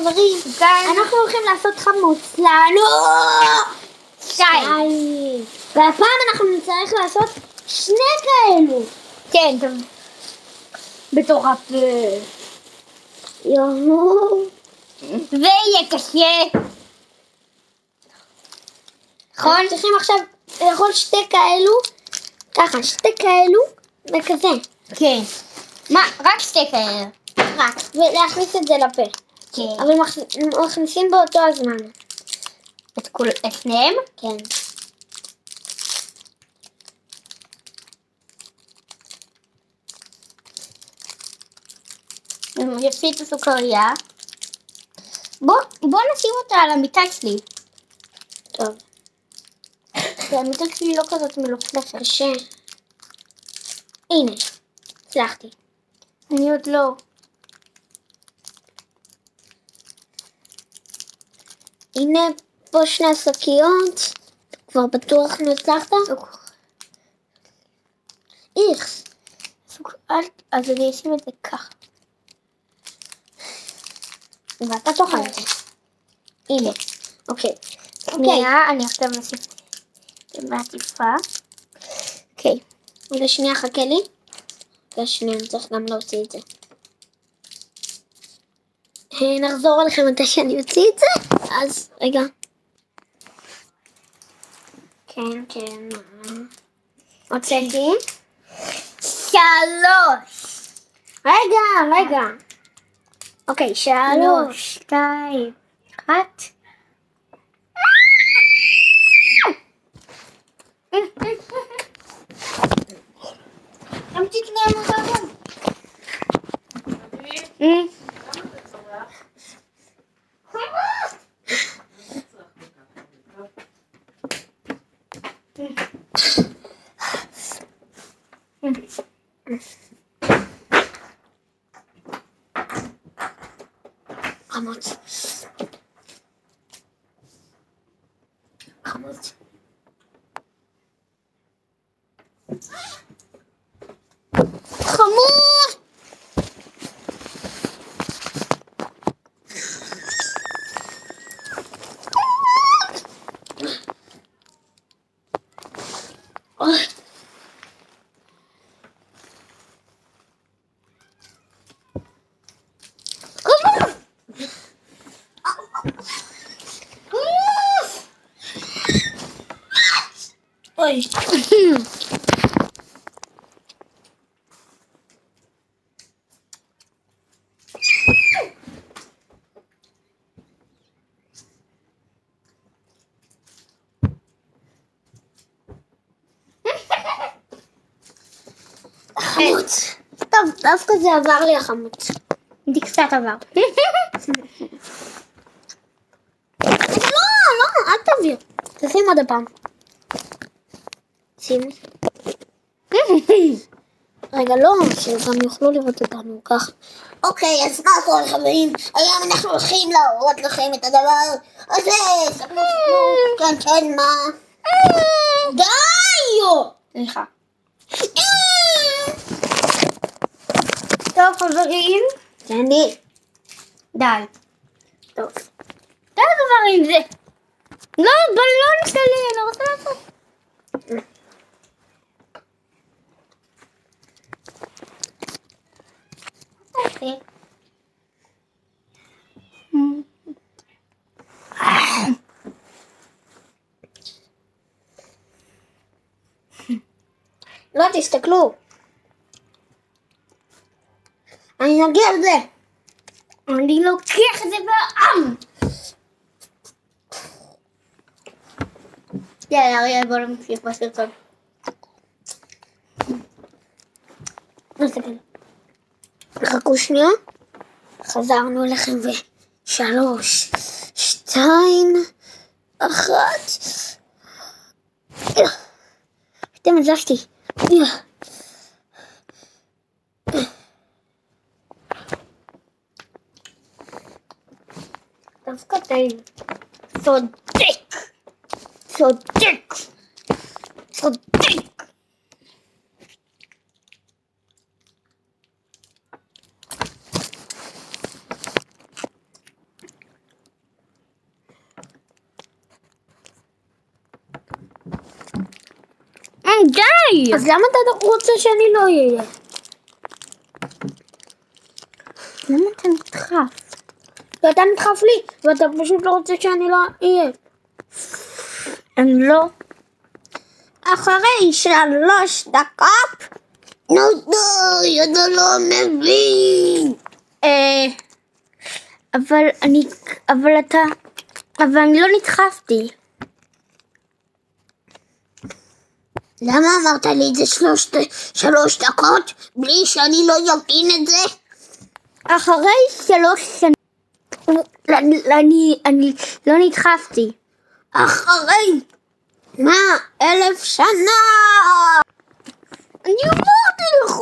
חברים, אנחנו הולכים לעשות חמוץ לנו 2. והפעם אנחנו נצטרך לעשות 2 כאלו. כן, טוב. בתוך הפה. יואו. ויהיה קשה. נכון? צריכים עכשיו לאכול 2 כאלו. ככה, 2 כאלו וכזה. כן. מה? רק 2 כאלה. רק, ולהכניס את זה לפה. כן. אבל מכניסים באותו הזמן. את שניהם? כן. יפי את הסוכריה. בוא נשים אותה על המיטה שלי. טוב. המיטה שלי לא כזאת מלוכלכת. קשה. הנה, הצלחתי. אני עוד לא. הנה פה 2 שקיות. כבר בטוח נצלחת? איכס. אז אני אשים את זה ככה. ואתה תאכל את זה. הנה. אוקיי. שנייה, אני עכשיו אשים את זה מעטיפה. אוקיי. ושנייה חכה לי. ושנייה, אני צריך גם להוציא את זה. נחזור עליכם מתי שאני אוציא את זה. אז, רגע. כן. הוצאתי. 3. רגע. אוקיי, 3. 2. 1. גם תקנה מוזרם. חמוץ. אוי. חמוץ. טוב, דווקא זה עבר לי החמוץ. זה קצת עבר. לא, אל תביא. תשים עוד הפעם. שים. רגע, לא, שגם יוכלו לראות אותנו כך. אוקיי, אז מה קורה חברים? היום אנחנו הולכים להראות לכם את הדבר הזה. ספרו, כן, מה? די! סליחה. טוב חברים. תן לי. די. טוב. די כבר עם זה. לא, בלון שלי, אני רוצה לעשות. אוקיי. לא, תסתכלו. אני נגיע לזה. אני לוקח את זה בעם. יאללה, אריאל, בוא נמשיך בסרטון. חכו שנייה. חזרנו אליכם 3, 2, 1. אתם הזזתי. דווקא טעים. צודק. די! אז למה אתה רוצה שאני לא אהיה? למה אתה נדחף? ואתה נדחף לי, ואתה פשוט לא רוצה שאני לא אהיה. אני לא. אחרי 3 דקות? נו די, אתה לא מבין. אבל אני לא נדחפתי. למה אמרת לי את זה 3 דקות? בלי שאני לא יבין את זה? אחרי 3 שנים. אני לא נדחפתי. אחרי 100,000 שנה! אני אמרתי לך!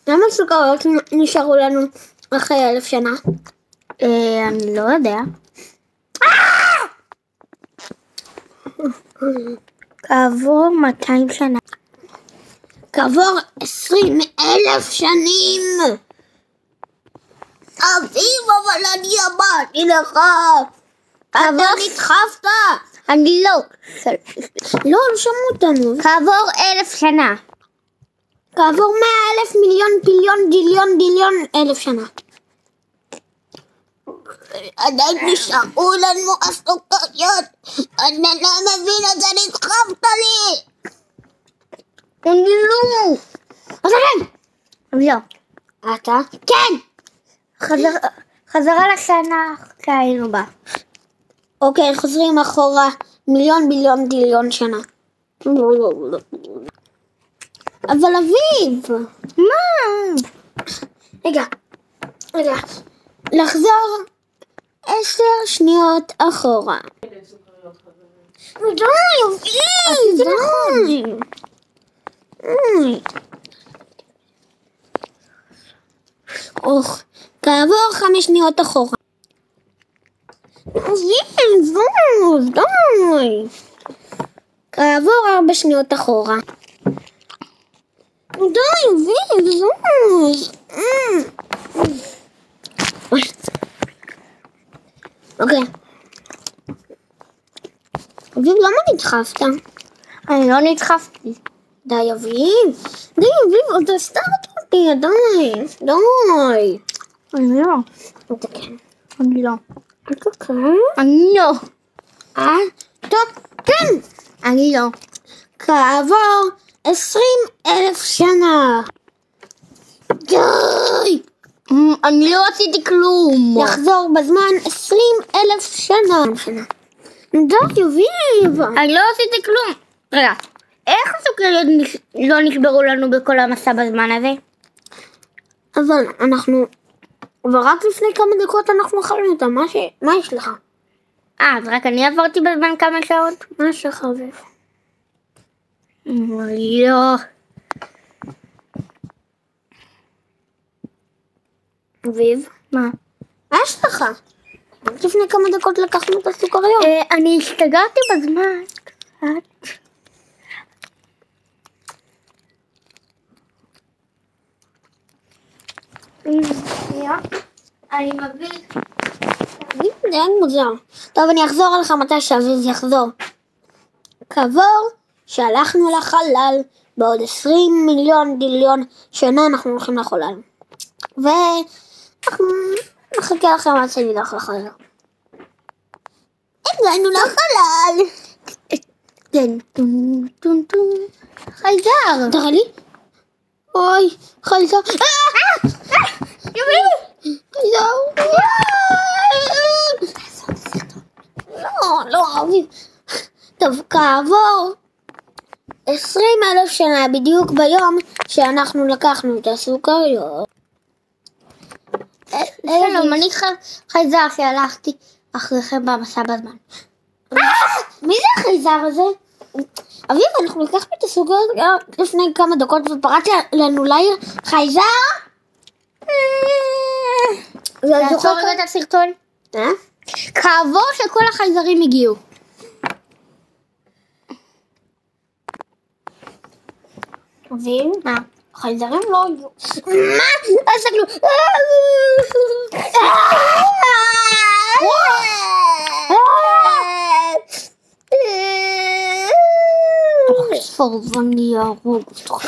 למה סוכריות נשארו לנו אחרי 1,000 שנה? אני לא יודע. כעבור 200 שנה. כעבור 20,000 שנים! אביב, אבל אני אמרתי לך! אתה נדחפת! אני לא. לא שמעו אותנו. כעבור 1,000 שנה. כעבור 100,000 מיליון ביליון דיליון דיליון 1,000 שנה. עדיין נשארו לנו הסוכריות. אני לא מבין, אתה נדחפת לי. אני לא. אתה כן. אני לא. אתה כן. חזרה לשנה שהיינו בה. אוקיי, חוזרים אחורה מיליון ביליון דיליון שנה. אבל אביב. מה? רגע. לחזור 10 שניות אחורה. די, אביב. כעבור 5 שניות אחורה. אביב, די. כעבור 4 שניות אחורה. די, אביב, אוקיי. אביב, למה נדחפת? אני לא נדחפתי. די, אביב. אתה סתרת אותי, די. אני לא. אתה כן. אני לא. אתה כן? אני לא. אתה כן. אני לא. כעבור 20,000 שנה. די. אני לא עשיתי כלום. לחזור בזמן 20,000 שנה. די, אביב. אני לא עשיתי כלום. רגע, איך הסוכריות לא נשברו לנו בכל המסע בזמן הזה? אבל רק לפני כמה דקות אנחנו אכלנו אותם. מה יש לך? אז רק אני עברתי בזמן כמה שעות? מה יש לך, אביב? לא. אביב? מה? מה יש לך? רק לפני כמה דקות לקחנו את הסוכריות. אני השתגעתי בזמן. קצת. אני מבין. זה היה מוזר. טוב, אני אחזור עליך מתי שאביב יחזור. כעבור שהלכנו לחלל, בעוד 20 מיליון דיליון שנה אנחנו הולכים לחלל. ואנחנו נחכה לכם עד שנלך לחלל. הגענו לחלל. כן, טון טון טון. חייזר. תראה לי. אוי, חייזר. יובי. חייזר. לא, אביב. טוב, כעבור 20,000 שנה, בדיוק ביום שאנחנו לקחנו את הסוכריות. שלום, אני חייזר שהלכתי אחריכם במסע בזמן. מי זה החייזר הזה? אביב, אנחנו לקחנו את הסוכריות לפני כמה דקות ופרץ לנו לעיר חייזר? תעצור רגע את הסרטון. כעבור שכל החייזרים הגיעו. אביב? מה? חייזרים לא הגיעו. מה? עסקנו. תחזור ואני אהרוג אותך.